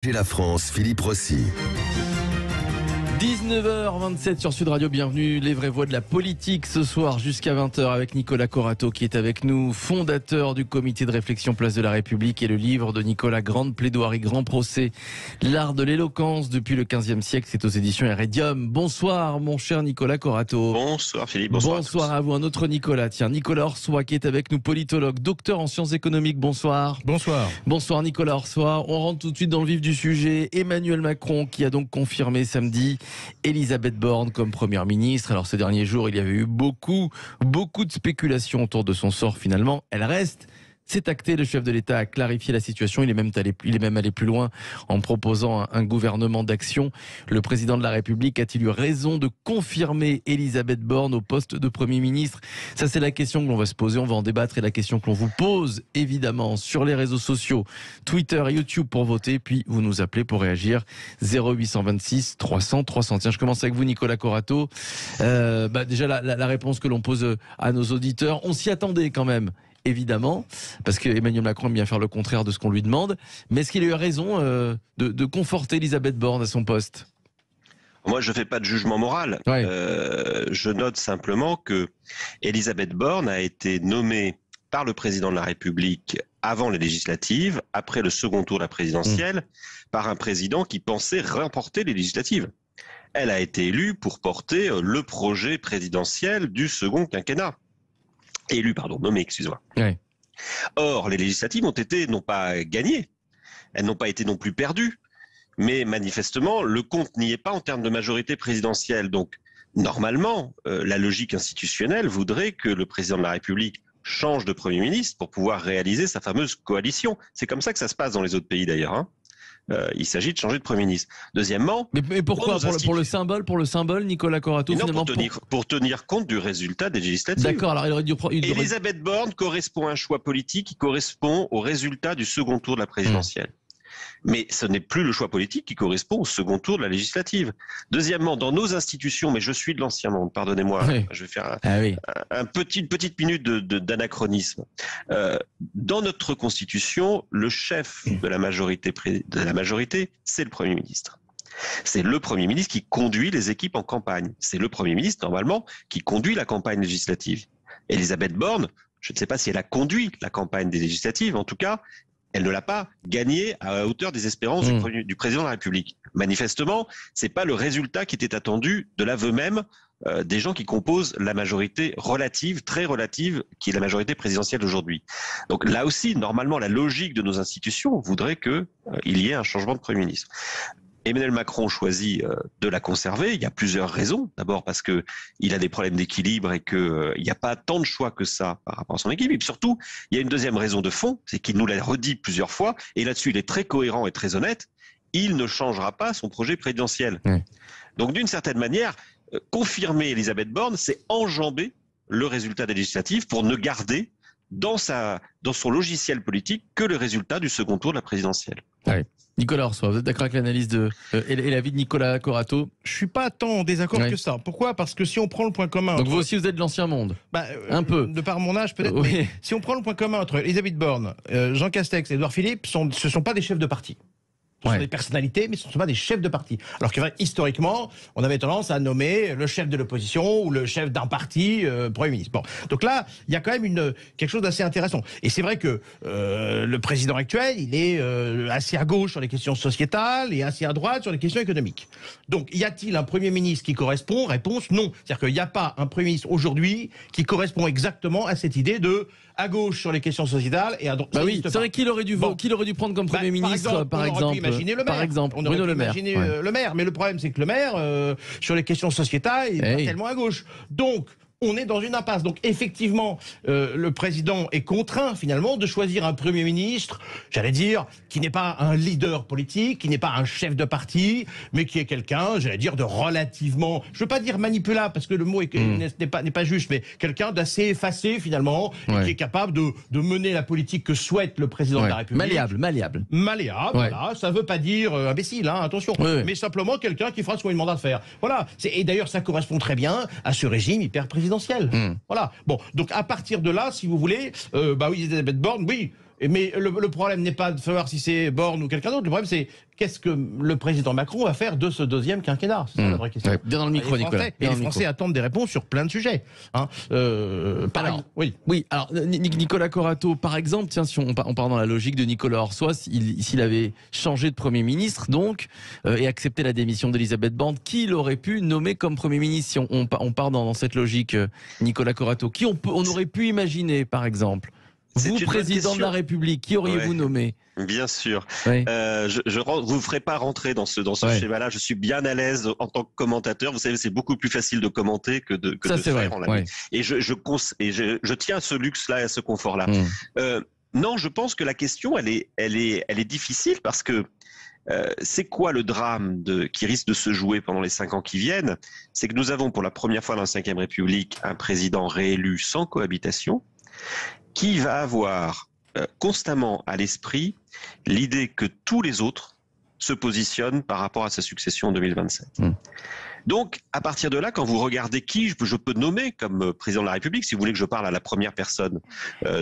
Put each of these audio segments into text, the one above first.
J'ai la France, Philippe Rossi. 19h27 sur Sud Radio, bienvenue, les vraies voix de la politique ce soir jusqu'à 20h avec Nicolas Corato qui est avec nous, fondateur du comité de réflexion Place de la République et le livre de Nicolas, Grande plaidoirie, grand procès, l'art de l'éloquence depuis le 15e siècle, c'est aux éditions Heredium. Bonsoir mon cher Nicolas Corato. Bonsoir Philippe, bonsoir. Bonsoir à vous, un autre Nicolas, tiens, Nicolas Orsoy qui est avec nous, politologue, docteur en sciences économiques, bonsoir. Bonsoir. Bonsoir Nicolas Orsoy, on rentre tout de suite dans le vif du sujet. Emmanuel Macron qui a donc confirmé samedi Elisabeth Borne comme première ministre. Alors ces derniers jours, il y avait eu beaucoup de spéculations autour de son sort finalement. Elle reste. C'est acté, le chef de l'État a clarifié la situation, il est même allé plus loin en proposant un gouvernement d'action. Le président de la République a-t-il eu raison de confirmer Elisabeth Borne au poste de Premier ministre? Ça c'est la question que l'on va se poser, on va en débattre et la question que l'on vous pose évidemment sur les réseaux sociaux, Twitter et YouTube pour voter, puis vous nous appelez pour réagir 0826 300 300. Tiens, je commence avec vous Nicolas Corato. Déjà la réponse que l'on pose à nos auditeurs, on s'y attendait quand même. Évidemment, parce que Emmanuel Macron aime bien faire le contraire de ce qu'on lui demande. Mais est-ce qu'il a eu raison de conforter Elisabeth Borne à son poste? Moi, je ne fais pas de jugement moral. Ouais. Je note simplement que Elisabeth Borne a été nommée par le président de la République avant les législatives, après le second tour de la présidentielle, par un président qui pensait remporter les législatives. Elle a été élue pour porter le projet présidentiel du second quinquennat. Nommée, excuse-moi. Ouais. Or, les législatives ont été non pas gagnées, elles n'ont pas été non plus perdues, mais manifestement, le compte n'y est pas en termes de majorité présidentielle. Donc, normalement, la logique institutionnelle voudrait que le président de la République change de Premier ministre pour pouvoir réaliser sa fameuse coalition. C'est comme ça que ça se passe dans les autres pays d'ailleurs, hein. Il s'agit de changer de Premier ministre. Deuxièmement, mais pourquoi pour le symbole, Nicolas Corato, non, finalement pour tenir compte du résultat des législatives. D'accord, alors il aurait dû Elisabeth Borne correspond à un choix politique qui correspond au résultat du second tour de la présidentielle. Mais ce n'est plus le choix politique qui correspond au second tour de la législative. Deuxièmement, dans nos institutions, mais je suis de l'ancien monde, pardonnez-moi, oui. Je vais faire une petite minute d'anachronisme. Dans notre constitution, le chef de la majorité, c'est le Premier ministre. C'est le Premier ministre qui conduit les équipes en campagne. C'est le Premier ministre, normalement, qui conduit la campagne législative. Elisabeth Borne, je ne sais pas si elle a conduit la campagne des législatives, en tout cas, elle ne l'a pas gagnée à la hauteur des espérances du président de la République. Manifestement, c'est pas le résultat qui était attendu de l'aveu même des gens qui composent la majorité relative, très relative, qui est la majorité présidentielle aujourd'hui. Donc là aussi, normalement, la logique de nos institutions voudrait que il y ait un changement de Premier ministre. Emmanuel Macron choisit de la conserver. Il y a plusieurs raisons. D'abord parce que il a des problèmes d'équilibre et que il n'y a pas tant de choix que ça par rapport à son équipe. Et puis surtout, il y a une deuxième raison de fond, c'est qu'il nous l'a redit plusieurs fois. Et là-dessus, il est très cohérent et très honnête. Il ne changera pas son projet présidentiel. Donc d'une certaine manière, confirmer Elisabeth Borne, c'est enjamber le résultat des législatives pour ne garder dans son logiciel politique que le résultat du second tour de la présidentielle. Ouais. Nicolas Orsoy, vous êtes d'accord avec l'analyse et l'avis de Nicolas Corato? Je suis pas tant en désaccord que ça. Pourquoi? Parce que si on prend le point commun... Donc vous aussi vous êtes de l'ancien monde? Un peu. De par mon âge peut-être, oui. Mais si on prend le point commun entre Elisabeth Borne, Jean Castex et Édouard Philippe, ce ne sont pas des chefs de parti. Ce sont des personnalités, mais ce ne sont pas des chefs de parti. Alors que historiquement, on avait tendance à nommer le chef de l'opposition ou le chef d'un parti Premier ministre. Bon, donc là, il y a quand même quelque chose d'assez intéressant. Et c'est vrai que le président actuel, il est assez à gauche sur les questions sociétales et assez à droite sur les questions économiques. Donc, y a-t-il un Premier ministre qui correspond? Réponse non. C'est-à-dire qu'il n'y a pas un Premier ministre aujourd'hui qui correspond exactement à cette idée de à gauche sur les questions sociétales et à droite. Bah oui, c'est vrai qu'il aurait dû prendre comme Premier ministre, par exemple. On aurait pu imaginer le maire, mais le problème c'est que le maire, sur les questions sociétales, il est pas tellement à gauche. Donc, on est dans une impasse. Donc effectivement, le président est contraint finalement de choisir un Premier ministre, j'allais dire, qui n'est pas un leader politique, qui n'est pas un chef de parti, mais qui est quelqu'un, j'allais dire, de relativement, je veux pas dire manipulable, parce que le mot n'est pas juste, mais quelqu'un d'assez effacé finalement, et qui est capable de mener la politique que souhaite le président de la République. Malléable, voilà, ça veut pas dire imbécile, hein, attention, mais simplement quelqu'un qui fera ce qu'on lui demande de faire. Voilà, et d'ailleurs ça correspond très bien à ce régime hyper présidentiel. Voilà. Bon, donc à partir de là, si vous voulez, oui, Elisabeth Borne, oui, Mais le problème n'est pas de savoir si c'est Borne ou quelqu'un d'autre. Le problème, c'est qu'est-ce que le président Macron va faire de ce deuxième quinquennat. C'est ça la vraie question. Ouais, bien dans le micro, Nicolas. Et les Français attendent des réponses sur plein de sujets. Hein. Oui. Alors, Nicolas Corato, par exemple, tiens, si on part dans la logique de Nicolas Orsois, s'il avait changé de Premier ministre, donc, et accepté la démission d'Elisabeth Borne, qui l'aurait pu nommer comme Premier ministre, si on part dans cette logique, Nicolas Corato, qui on aurait pu imaginer, par exemple? Vous, président de la République, qui auriez-vous nommé? Bien sûr. Oui. Vous ne ferez pas rentrer dans ce schéma-là. Je suis bien à l'aise en tant que commentateur. Vous savez, c'est beaucoup plus facile de commenter que de faire en live. Et je tiens à ce luxe-là et à ce confort-là. Non, je pense que la question, elle est difficile parce que c'est quoi le drame qui risque de se jouer pendant les 5 ans qui viennent? C'est que nous avons pour la première fois dans la Ve République un président réélu sans cohabitation qui va avoir constamment à l'esprit l'idée que tous les autres se positionnent par rapport à sa succession en 2027. Donc, à partir de là, quand vous regardez qui je peux nommer comme président de la République, si vous voulez que je parle à la première personne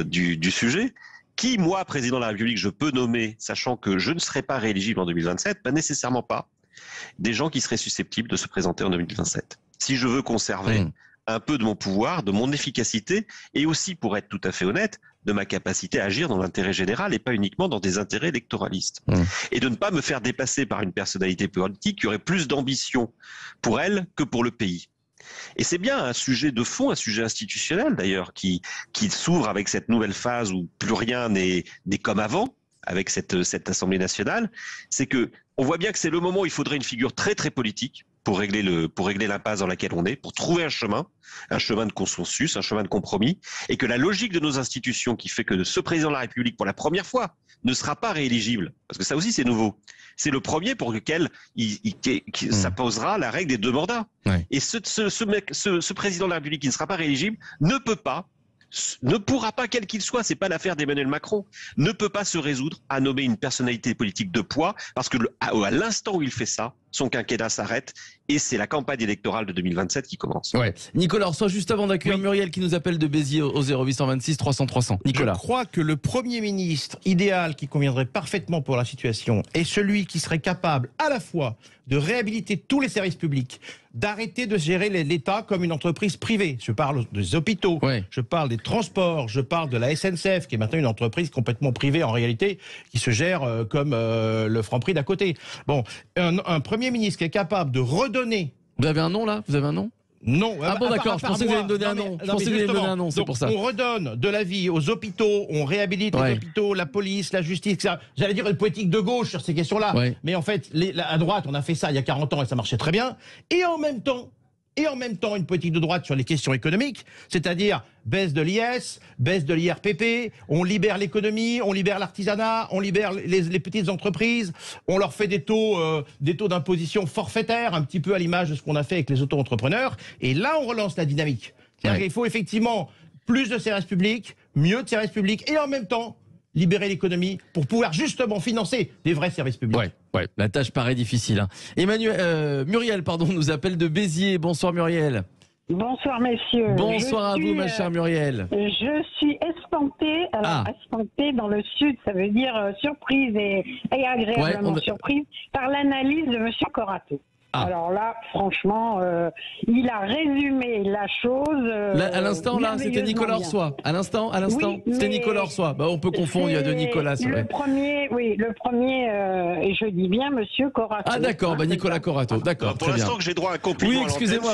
du sujet, qui, moi, président de la République, je peux nommer, sachant que je ne serai pas rééligible en 2027, pas nécessairement pas, des gens qui seraient susceptibles de se présenter en 2027. Si je veux conserver un peu de mon pouvoir, de mon efficacité, et aussi, pour être tout à fait honnête, de ma capacité à agir dans l'intérêt général et pas uniquement dans des intérêts électoralistes. Et de ne pas me faire dépasser par une personnalité politique qui aurait plus d'ambition pour elle que pour le pays. Et c'est bien un sujet de fond, un sujet institutionnel d'ailleurs, qui s'ouvre avec cette nouvelle phase où plus rien n'est comme avant, avec cette Assemblée nationale. C'est que on voit bien que c'est le moment où il faudrait une figure très très politique pour régler l'impasse dans laquelle on est, pour trouver un chemin de consensus, un chemin de compromis, et que la logique de nos institutions qui fait que ce président de la République, pour la première fois, ne sera pas rééligible, parce que ça aussi c'est nouveau. C'est le premier pour lequel ça posera la règle des 2 mandats. Et ce président de la République qui ne sera pas rééligible ne pourra pas, quel qu'il soit, c'est pas l'affaire d'Emmanuel Macron, ne peut pas se résoudre à nommer une personnalité politique de poids, parce que à l'instant où il fait ça, son quinquennat s'arrête et c'est la campagne électorale de 2027 qui commence. Nicolas Orsois, juste avant d'accueillir Muriel qui nous appelle de Béziers au 0826 300 300. Nicolas. Je crois que le Premier ministre idéal qui conviendrait parfaitement pour la situation est celui qui serait capable à la fois de réhabiliter tous les services publics, d'arrêter de gérer l'État comme une entreprise privée. Je parle des hôpitaux, je parle des transports, je parle de la SNCF, qui est maintenant une entreprise complètement privée en réalité, qui se gère comme le Franprix d'à côté. Bon, un Premier ministre qui est capable de redonner... Vous avez un nom là? Vous avez un nom? Non. Ah bon, d'accord, je pensais que vous alliez me donner un nom. Je pensais que vous alliez me donner un nom, c'est pour ça. On redonne de la vie aux hôpitaux, on réhabilite les hôpitaux, la police, la justice, etc. J'allais dire une politique de gauche sur ces questions-là. Mais en fait, à droite, on a fait ça il y a 40 ans et ça marchait très bien. Et en même temps, une politique de droite sur les questions économiques, c'est-à-dire baisse de l'IS, baisse de l'IRPP, on libère l'économie, on libère l'artisanat, on libère les petites entreprises, on leur fait des taux d'imposition forfaitaires, un petit peu à l'image de ce qu'on a fait avec les auto-entrepreneurs, et là on relance la dynamique. C'est-à-dire qu'il faut effectivement plus de services publics, mieux de services publics, et en même temps libérer l'économie pour pouvoir justement financer des vrais services publics. La tâche paraît difficile. Muriel, nous appelle de Béziers. Bonsoir Muriel. Bonsoir messieurs. Bonsoir à vous ma chère Muriel. Je suis espantée, espantée dans le sud, ça veut dire surprise et agréablement surprise par l'analyse de monsieur Corato. Alors là, franchement, il a résumé la chose. À l'instant, là, c'était Nicolas Orsois. À l'instant, c'était Nicolas Orsois. On peut confondre, il y a deux Nicolas. Le premier, et je dis bien Monsieur Corato. Ah d'accord, Nicolas Corato. D'accord, pour l'instant que j'ai droit à un compliment. Oui, excusez-moi.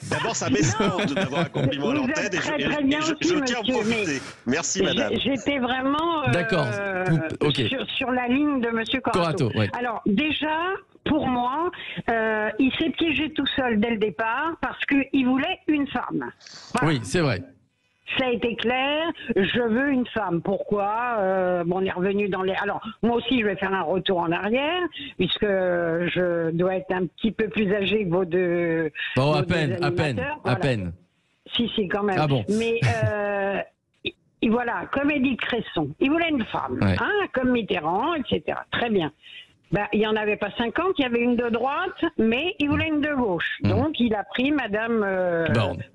D'abord, ça m'espante d'avoir un compliment à l'antenne et je tiens à en profiter. Merci, madame. J'étais vraiment sur la ligne de Monsieur Corato. Alors déjà. Pour moi, il s'est piégé tout seul dès le départ parce qu'il voulait une femme. Voilà. Oui, c'est vrai. Ça a été clair, je veux une femme. Pourquoi on est revenu dans les... Alors, moi aussi, je vais faire un retour en arrière, puisque je dois être un petit peu plus âgée que vos deux... Bon, à peine. Si, quand même. Ah bon. Mais... voilà, comme Édith Cresson, il voulait une femme, comme Mitterrand, etc. Très bien. il n'y en avait pas 50, il y avait une de droite, mais il voulait une de gauche. Donc il a pris Madame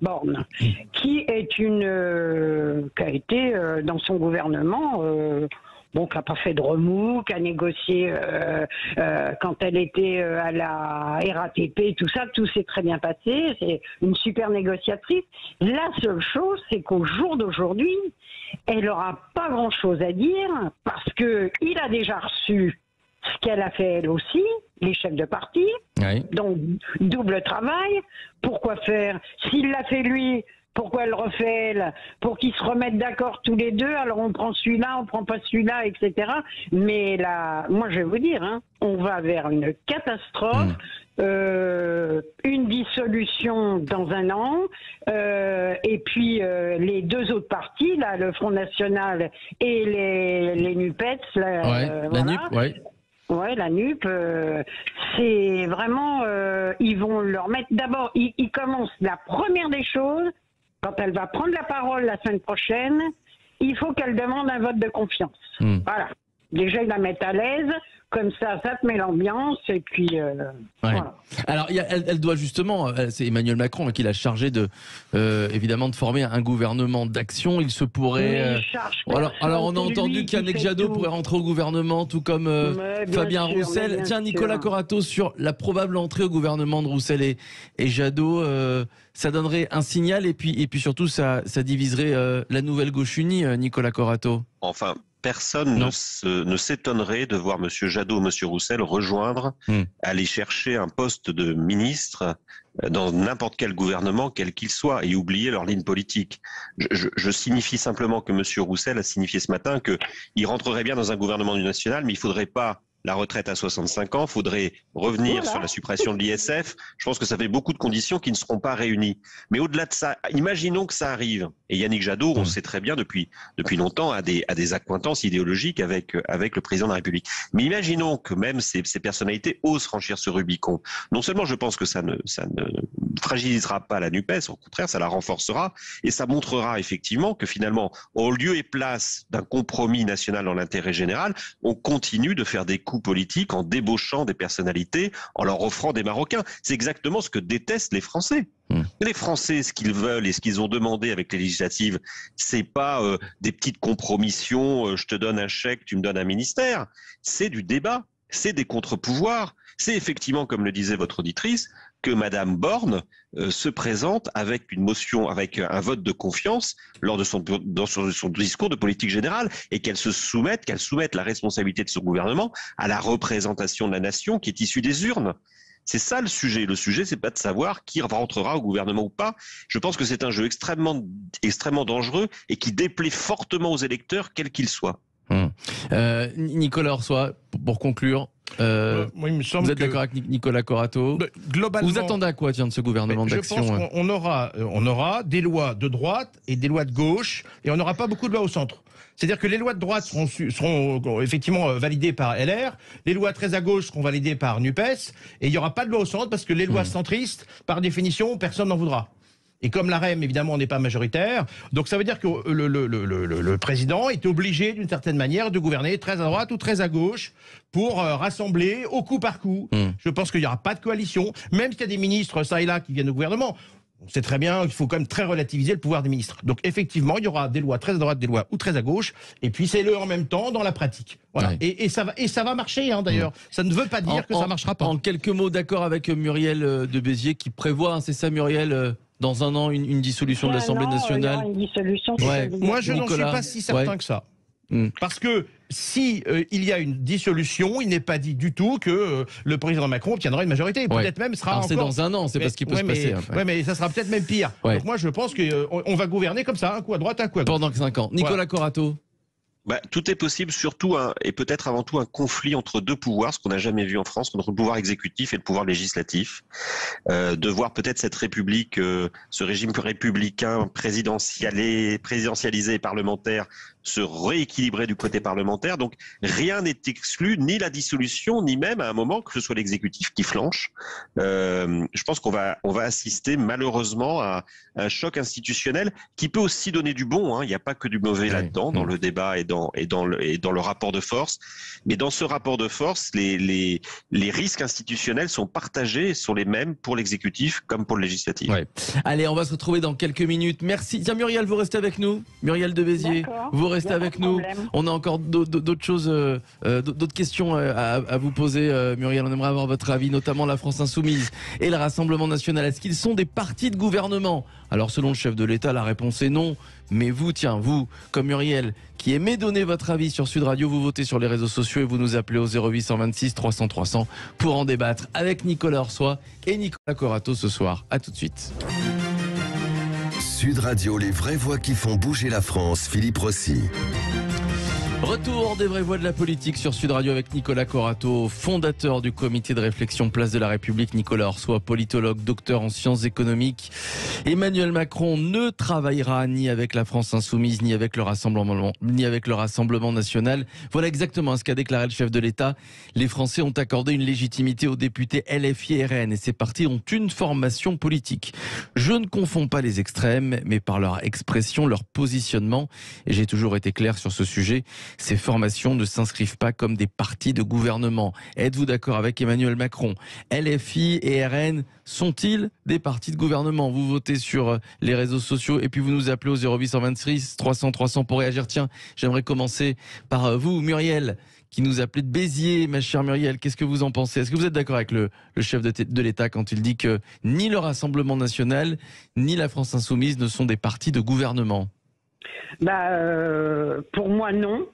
Borne, qui a été dans son gouvernement... qui n'a pas fait de remous, qui a négocié quand elle était à la RATP, tout ça, tout s'est très bien passé. C'est une super négociatrice. La seule chose, c'est qu'au jour d'aujourd'hui, elle n'aura pas grand-chose à dire parce qu'il a déjà reçu ce qu'elle a fait elle aussi, les chefs de parti. Oui. Donc, double travail. Pourquoi faire? S'il l'a fait lui... Pourquoi elle refait elle? Pour qu'ils se remettent d'accord tous les deux. Alors on prend celui-là, on prend pas celui-là, etc. Mais là, moi je vais vous dire, on va vers une catastrophe, une dissolution dans un an, et puis les deux autres partis, là, le Front National et les NUPES, la NUP, Ouais, la NUP, c'est vraiment, ils vont leur mettre d'abord, ils commencent la première des choses. Quand elle va prendre la parole la semaine prochaine, il faut qu'elle demande un vote de confiance. Voilà. Déjà, ils la mettent à l'aise, comme ça te met l'ambiance, et puis... voilà. Alors, elle doit justement, c'est Emmanuel Macron qui l'a chargé évidemment de former un gouvernement d'action. Il se pourrait... Alors, on a entendu qu'Yannick Jadot pourrait rentrer au gouvernement, tout comme Fabien Roussel. Tiens, Nicolas Corato, sur la probable entrée au gouvernement de Roussel et Jadot, ça donnerait un signal, et puis surtout, ça diviserait la nouvelle gauche unie, Nicolas Corato. Enfin... Personne ne s'étonnerait de voir M. Jadot, M. Roussel rejoindre, aller chercher un poste de ministre dans n'importe quel gouvernement, quel qu'il soit, et oublier leur ligne politique. Je signifie simplement que M. Roussel a signifié ce matin qu'il rentrerait bien dans un gouvernement du national, mais il ne faudrait pas la retraite à 65 ans, il faudrait revenir sur la suppression de l'ISF. Je pense que ça fait beaucoup de conditions qui ne seront pas réunies. Mais au-delà de ça, imaginons que ça arrive. Et Yannick Jadot, on sait très bien depuis longtemps, a des accointances idéologiques avec le président de la République. Mais imaginons que même ces personnalités osent franchir ce Rubicon. Non seulement je pense que ça ne fragilisera pas la NUPES, au contraire, ça la renforcera, et ça montrera effectivement que finalement, au lieu et place d'un compromis national dans l'intérêt général, on continue de faire des coups politiques en débauchant des personnalités, en leur offrant des Marocains. C'est exactement ce que détestent les Français. Les Français, ce qu'ils veulent et ce qu'ils ont demandé avec les législatives, c'est pas des petites compromissions, je te donne un chèque, tu me donnes un ministère. C'est du débat, c'est des contre-pouvoirs. C'est effectivement, comme le disait votre auditrice, que Madame Borne se présente avec une motion, avec un vote de confiance lors de son discours de politique générale, et qu'elle soumette la responsabilité de son gouvernement à la représentation de la nation qui est issue des urnes. C'est ça le sujet. Le sujet, c'est pas de savoir qui rentrera au gouvernement ou pas. Je pense que c'est un jeu extrêmement dangereux et qui déplaît fortement aux électeurs, quels qu'ils soient. Nicolas Orsoy, pour conclure, moi, il me semble vous êtes d'accord avec Nicolas Corato? Globalement, vous attendez à quoi de ce gouvernement d'action? Je pense qu'on aura des lois de droite et des lois de gauche, et on n'aura pas beaucoup de lois au centre. C'est-à-dire que les lois de droite seront effectivement validées par LR, les lois très à gauche seront validées par NUPES, et il n'y aura pas de loi au centre parce que les lois centristes, par définition, personne n'en voudra. Et comme la REM, évidemment, n'est pas majoritaire, donc ça veut dire que le président est obligé, d'une certaine manière, de gouverner très à droite ou très à gauche pour rassembler au coup par coup. Je pense qu'il n'y aura pas de coalition, même s'il y a des ministres, ça et là, qui viennent au gouvernement. On sait très bien qu'il faut quand même très relativiser le pouvoir des ministres. Donc effectivement, il y aura des lois très à droite, des lois ou très à gauche, et puis c'est le en même temps dans la pratique. Voilà. Ouais. Et ça va marcher, d'ailleurs. Ça ne veut pas dire que ça ne marchera pas. En quelques mots, d'accord avec Muriel de Béziers qui prévoit, c'est ça Muriel, dans un an, une dissolution de l'Assemblée nationale. Une dissolution. Moi, je n'en suis pas si certain que ça. Parce que si il y a une dissolution, il n'est pas dit du tout que le président Macron obtiendra une majorité. Peut-être même sera encore... C'est dans un an, c'est pas ce qui peut se passer. Oui, mais ça sera peut-être même pire. Donc moi, je pense qu'on va gouverner comme ça, un coup à droite, un coup à gauche. Pendant 5 ans. Nicolas Corato. Tout est possible, surtout et peut-être avant tout un conflit entre deux pouvoirs, ce qu'on n'a jamais vu en France, entre le pouvoir exécutif et le pouvoir législatif. De voir peut-être cette République, ce régime républicain présidentialisé et parlementaire se rééquilibrer du côté parlementaire. Donc rien n'est exclu, ni la dissolution, ni même à un moment que ce soit l'exécutif qui flanche. Je pense qu'on va assister malheureusement à un choc institutionnel qui peut aussi donner du bon. Il n'y a pas que du mauvais là-dedans, dans le débat et dans le rapport de force. Mais dans ce rapport de force, les risques institutionnels sont partagés, sont les mêmes pour l'exécutif comme pour le législatif. Ouais. Allez, on va se retrouver dans quelques minutes. Merci. Tiens, Muriel, vous restez avec nous. Muriel de Béziers, vous restez avec nous. On a encore d'autres choses, d'autres questions à vous poser, Muriel. On aimerait avoir votre avis, notamment la France Insoumise et le Rassemblement National. Est-ce qu'ils sont des partis de gouvernement? Alors, selon le chef de l'État, la réponse est non. Mais vous, vous, comme Muriel, qui aimez donner votre avis sur Sud Radio, vous votez sur les réseaux sociaux et vous nous appelez au 0826 300 300 pour en débattre avec Nicolas Orsoy et Nicolas Corato ce soir. À tout de suite. Sud Radio, les vraies voix qui font bouger la France, Philippe Rossi. Retour des vraies voix de la politique sur Sud Radio avec Nicolas Corato, fondateur du comité de réflexion Place de la République. Nicolas Orsoy, politologue, docteur en sciences économiques. Emmanuel Macron ne travaillera ni avec la France Insoumise, ni avec le Rassemblement National. Voilà exactement ce qu'a déclaré le chef de l'État. Les Français ont accordé une légitimité aux députés LFI et RN et ces partis ont une formation politique. Je ne confonds pas les extrêmes, mais par leur expression, leur positionnement, et j'ai toujours été clair sur ce sujet, ces formations ne s'inscrivent pas comme des partis de gouvernement. Êtes-vous d'accord avec Emmanuel Macron? LFI et RN sont-ils des partis de gouvernement? Vous votez sur les réseaux sociaux et puis vous nous appelez au 0826 300 300 pour réagir. Tiens, j'aimerais commencer par vous, Muriel, qui nous appelait de Béziers. Ma chère Muriel, qu'est-ce que vous en pensez? Est-ce que vous êtes d'accord avec le chef de l'État quand il dit que ni le Rassemblement National, ni la France Insoumise ne sont des partis de gouvernement? Pour moi non,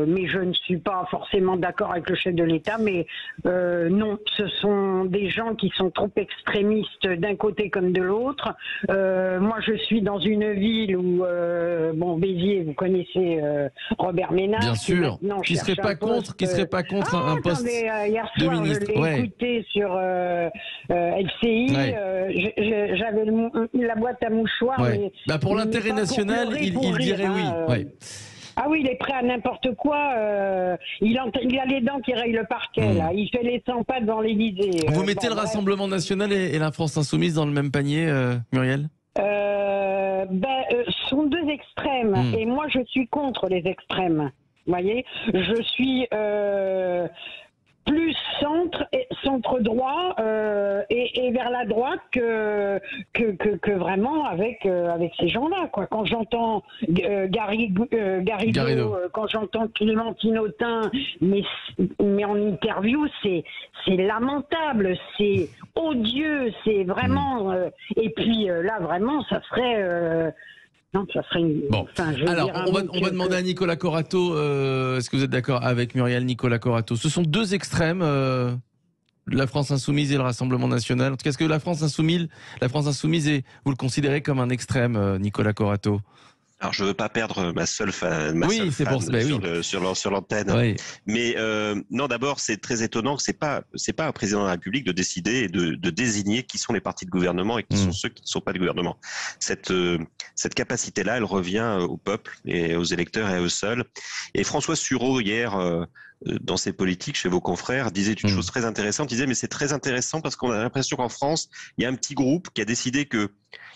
mais je ne suis pas forcément d'accord avec le chef de l'État, mais non, ce sont des gens qui sont trop extrémistes d'un côté comme de l'autre. Moi je suis dans une ville où, Béziers, vous connaissez Robert Ménard. Bien sûr, qui serait pas contre un poste hier de soir, ministre. Je l'ai écouté sur LCI, j'avais la boîte à mouchoirs. Ouais. Mais, pour l'intérêt national, il dirait oui. Ah oui, il est prêt à n'importe quoi. Il a les dents qui rayent le parquet, là. Il fait les 100 pas devant l'Élysée. Vous mettez le Rassemblement National et la France Insoumise dans le même panier, Muriel? Ce sont deux extrêmes. Et moi, je suis contre les extrêmes. Vous voyez, je suis plus centre droit et vers la droite que vraiment avec ces gens-là, quoi. Quand j'entends Garrido, quand j'entends Clémentine Autain, mais en interview, c'est lamentable, c'est odieux, c'est vraiment et puis là vraiment ça serait non, ça serait une... Bon, alors on va demander à Nicolas Corato, est-ce que vous êtes d'accord avec Muriel? Nicolas Corato, ce sont deux extrêmes, la France Insoumise et le Rassemblement National. En tout cas, est-ce que la France Insoumise vous le considérez comme un extrême, Nicolas Corato? Alors, je veux pas perdre ma seule fan sur l'antenne. Oui. Mais non, d'abord, c'est très étonnant que c'est pas un président de la République de décider et de désigner qui sont les partis de gouvernement et qui sont ceux qui ne sont pas de gouvernement. Cette capacité-là, elle revient au peuple et aux électeurs et à eux seuls. Et François Sureau, hier, dans ses politiques, chez vos confrères, disait une chose très intéressante. Il disait, mais c'est très intéressant parce qu'on a l'impression qu'en France, il y a un petit groupe qui a décidé que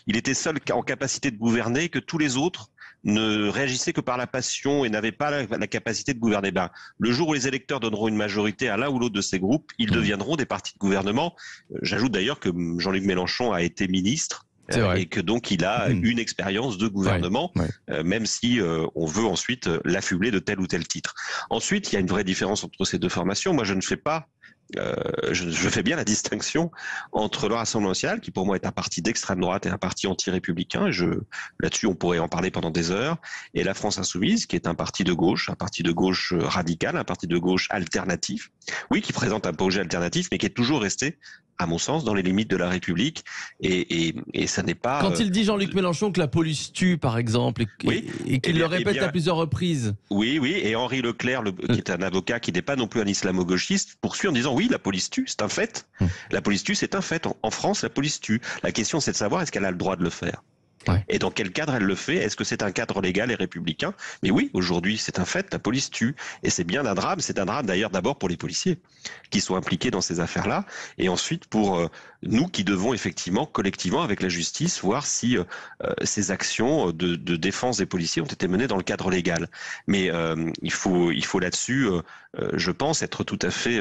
il était seul en capacité de gouverner, que tous les autres ne réagissaient que par la passion et n'avaient pas la capacité de gouverner. Le jour où les électeurs donneront une majorité à l'un ou l'autre de ces groupes, ils deviendront des partis de gouvernement. J'ajoute d'ailleurs que Jean-Luc Mélenchon a été ministre. Et que donc il a une expérience de gouvernement, même si on veut ensuite l'affubler de tel ou tel titre. Ensuite, il y a une vraie différence entre ces deux formations. Moi, je ne fais pas je fais bien la distinction entre le Rassemblement National, qui pour moi est un parti d'extrême droite et un parti anti-républicain, là-dessus on pourrait en parler pendant des heures, et la France Insoumise, qui est un parti de gauche radical, un parti de gauche alternatif, oui, qui présente un projet alternatif, mais qui est toujours resté, à mon sens, dans les limites de la République, et ça n'est pas... Quand il dit Jean-Luc Mélenchon que la police tue, par exemple, et qu'il le répète à plusieurs reprises. Oui, et Henri Leclerc, qui est un avocat qui n'est pas non plus un islamo-gauchiste, poursuit en disant oui, la police tue, c'est un fait. La police tue, c'est un fait. En France, la police tue. La question, c'est de savoir est-ce qu'elle a le droit de le faire. Et dans quel cadre elle le fait? Est-ce que c'est un cadre légal et républicain? Mais oui, aujourd'hui, c'est un fait, la police tue. Et c'est bien un drame. C'est un drame d'ailleurs d'abord pour les policiers qui sont impliqués dans ces affaires-là. Et ensuite pour nous qui devons effectivement, collectivement, avec la justice, voir si ces actions de défense des policiers ont été menées dans le cadre légal. Mais il faut là-dessus, je pense, être tout à fait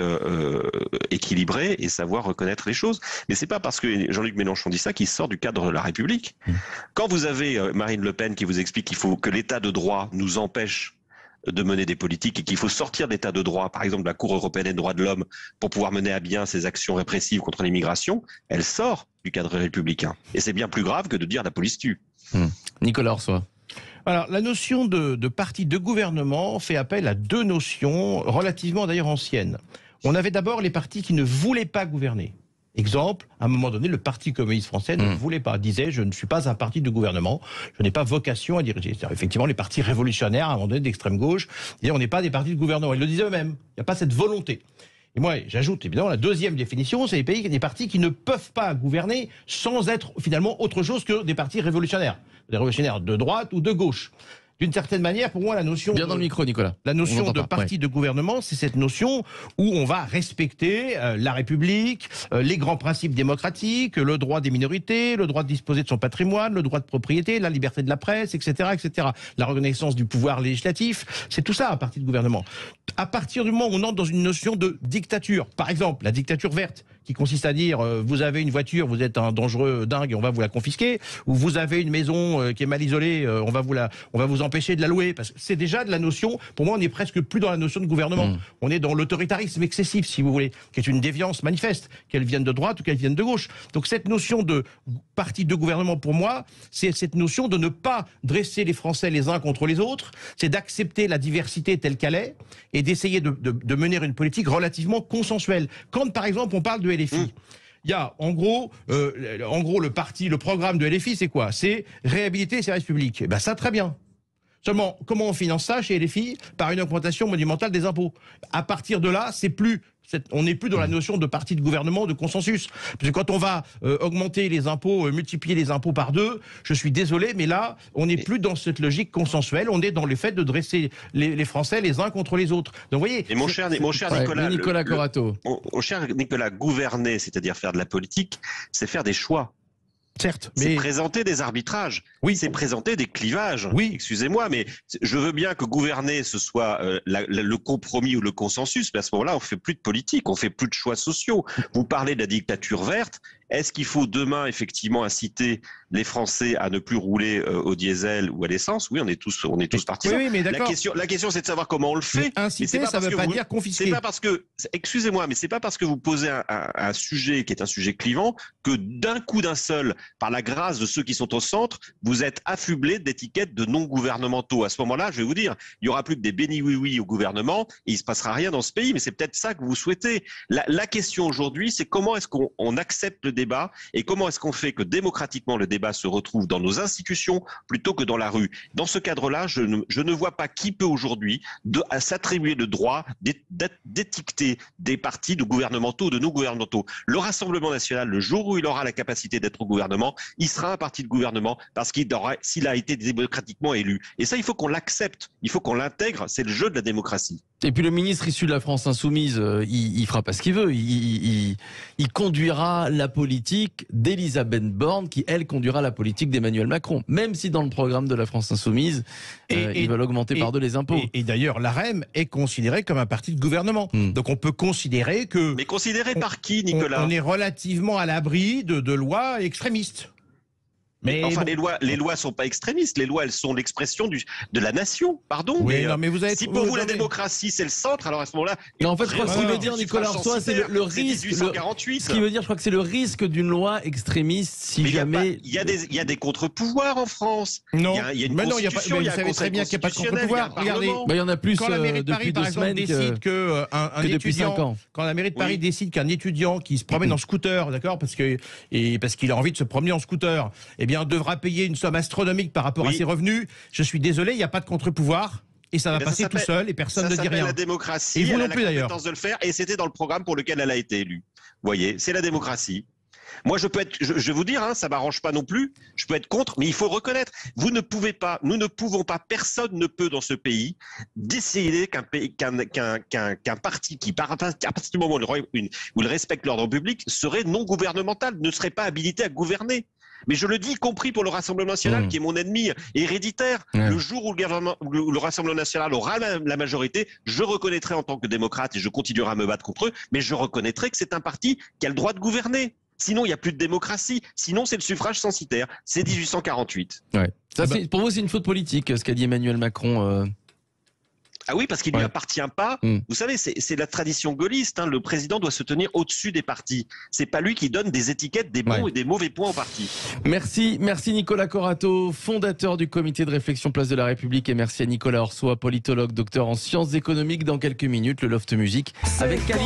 équilibré et savoir reconnaître les choses. Mais c'est pas parce que Jean-Luc Mélenchon dit ça qu'il sort du cadre de la République. Quand vous avez Marine Le Pen qui vous explique qu'il faut que l'état de droit nous empêche de mener des politiques et qu'il faut sortir de l'état de droit, par exemple la Cour européenne des droits de l'homme, pour pouvoir mener à bien ces actions répressives contre l'immigration, elle sort du cadre républicain. Et c'est bien plus grave que de dire la police tue. Nicolas Orsoy. Alors, la notion de parti de gouvernement fait appel à deux notions relativement d'ailleurs anciennes. On avait d'abord les partis qui ne voulaient pas gouverner. Exemple, à un moment donné, le Parti communiste français ne voulait pas, disait « je ne suis pas un parti de gouvernement, je n'ai pas vocation à diriger ». Effectivement, les partis révolutionnaires, à un moment donné, d'extrême gauche, disaient « on n'est pas des partis de gouvernement ». Ils le disaient eux-mêmes, il n'y a pas cette volonté. Et moi, j'ajoute évidemment la deuxième définition, c'est des partis qui ne peuvent pas gouverner sans être finalement autre chose que des partis révolutionnaires. Des révolutionnaires de droite ou de gauche. D'une certaine manière, pour moi, la notion... Bien dans le micro, Nicolas. La notion de parti de gouvernement, c'est cette notion où on va respecter la République, les grands principes démocratiques, le droit des minorités, le droit de disposer de son patrimoine, le droit de propriété, la liberté de la presse, etc., etc. La reconnaissance du pouvoir législatif, c'est tout ça, un parti de gouvernement. À partir du moment où on entre dans une notion de dictature, par exemple, la dictature verte, qui consiste à dire vous avez une voiture, vous êtes un dangereux dingue et on va vous la confisquer, ou vous avez une maison qui est mal isolée, on va vous empêcher de la louer, parce que c'est déjà de la notion, pour moi on n'est presque plus dans la notion de gouvernement, on est dans l'autoritarisme excessif si vous voulez, qui est une déviance manifeste, qu'elle vienne de droite ou qu'elle vienne de gauche. Donc cette notion de parti de gouvernement pour moi, c'est cette notion de ne pas dresser les Français les uns contre les autres, c'est d'accepter la diversité telle qu'elle est et d'essayer de mener une politique relativement consensuelle. Quand par exemple on parle de LFI, il y a en gros le programme de LFI, c'est quoi? C'est réhabiliter les services publics. Et ben ça, très bien. Seulement, comment on finance ça chez LFI? Par une augmentation monumentale des impôts. À partir de là, on n'est plus dans la notion de parti de gouvernement, de consensus. Parce que quand on va augmenter les impôts, multiplier les impôts par 2, je suis désolé, mais là, on n'est plus dans cette logique consensuelle, on est dans le fait de dresser les Français les uns contre les autres. Donc vous voyez... Et mon cher Nicolas Corato. Mon cher Nicolas, gouverner, c'est-à-dire faire de la politique, c'est faire des choix. Certes, c'est mais... présenter des arbitrages, oui. C'est présenter des clivages. Oui. Excusez-moi, mais je veux bien que gouverner ce soit le compromis ou le consensus, mais à ce moment-là, on fait plus de politique, on fait plus de choix sociaux. Vous parlez de la dictature verte. Est-ce qu'il faut demain effectivement inciter les Français à ne plus rouler au diesel ou à l'essence? Oui, on est tous partisans. Oui, mais d'accord. La question, c'est de savoir comment on le fait. Mais inciter, ça ne veut pas dire confisquer. C'est pas parce que, excusez-moi, mais c'est pas parce que vous posez un sujet qui est un sujet clivant que d'un coup d'un seul, par la grâce de ceux qui sont au centre, vous êtes affublés d'étiquettes de non gouvernementaux. À ce moment-là, je vais vous dire, il y aura plus que des bénis oui-oui au gouvernement et il se passera rien dans ce pays. Mais c'est peut-être ça que vous souhaitez. La question aujourd'hui, c'est comment est-ce qu'on accepte le débat et comment est-ce qu'on fait que démocratiquement le débat se retrouve dans nos institutions plutôt que dans la rue. Dans ce cadre-là, je ne vois pas qui peut aujourd'hui s'attribuer le droit d'étiqueter des partis de gouvernementaux ou de non gouvernementaux. Le Rassemblement national, le jour où il aura la capacité d'être au gouvernement, il sera un parti de gouvernement parce s'il a été démocratiquement élu. Et ça, il faut qu'on l'accepte, il faut qu'on l'intègre, c'est le jeu de la démocratie. Et puis le ministre issu de la France Insoumise, il fera pas ce qu'il veut. Il conduira la politique d'Elisabeth Borne, qui elle conduira la politique d'Emmanuel Macron. Même si dans le programme de la France Insoumise, ils veulent augmenter par 2 les impôts. Et d'ailleurs, l'AREM est considéré comme un parti de gouvernement. Donc on peut considérer que... Mais considéré par qui, Nicolas? On est relativement à l'abri de lois extrémistes. Mais enfin, bon, les lois sont pas extrémistes. Les lois, elles sont l'expression de la nation. Pardon. Oui, mais vous avez, si pour vous la démocratie c'est le centre, alors à ce moment-là. Mais en fait, je crois que ce qu'il veut dire, Nicolas Orsoy, c'est le risque. 1848. Ce qu'il veut dire, je crois que c'est le risque d'une loi extrémiste si jamais. Il y a des contre-pouvoirs en France. Non. Il y a une constitution. Vous savez très bien qu'il n'y a pas de contre-pouvoir. Regardez. Il y en a plus quand la mairie de Paris, depuis 2 semaines décide que depuis 5 ans. Quand la mairie de Paris décide qu'un étudiant qui se promène en scooter, d'accord, parce qu'il a envie de se promener en scooter, eh bien devra payer une somme astronomique par rapport à ses revenus. Je suis désolé, il n'y a pas de contre-pouvoir. Et ça va passer tout seul et personne ne dit rien. Ça s'appelle la démocratie. Et vous elle non a plus la d'ailleurs. compétence de le faire et c'était dans le programme pour lequel elle a été élue. Vous voyez, c'est la démocratie. Moi, je vais vous dire, ça m'arrange pas non plus. Je peux être contre, mais il faut reconnaître. Nous ne pouvons pas, personne ne peut dans ce pays décider qu'un parti qui, à partir du moment où il respecte l'ordre public, serait non gouvernemental, ne serait pas habilité à gouverner. Mais je le dis, y compris pour le Rassemblement national, qui est mon ennemi héréditaire. Le jour où le Rassemblement national aura la majorité, je reconnaîtrai en tant que démocrate, et je continuerai à me battre contre eux, mais je reconnaîtrai que c'est un parti qui a le droit de gouverner. Sinon, il n'y a plus de démocratie. Sinon, c'est le suffrage censitaire. C'est 1848. Ouais. Ça, pour vous, c'est une faute politique, ce qu'a dit Emmanuel Macron. Ah oui, parce qu'il ne lui appartient pas. Vous savez, c'est la tradition gaulliste. Le président doit se tenir au-dessus des partis. C'est pas lui qui donne des étiquettes, des bons et des mauvais points aux partis. Merci Nicolas Corato, fondateur du comité de réflexion Place de la République, et merci à Nicolas Orsoy, politologue, docteur en sciences économiques. Dans quelques minutes, le Loft Music avec Kali.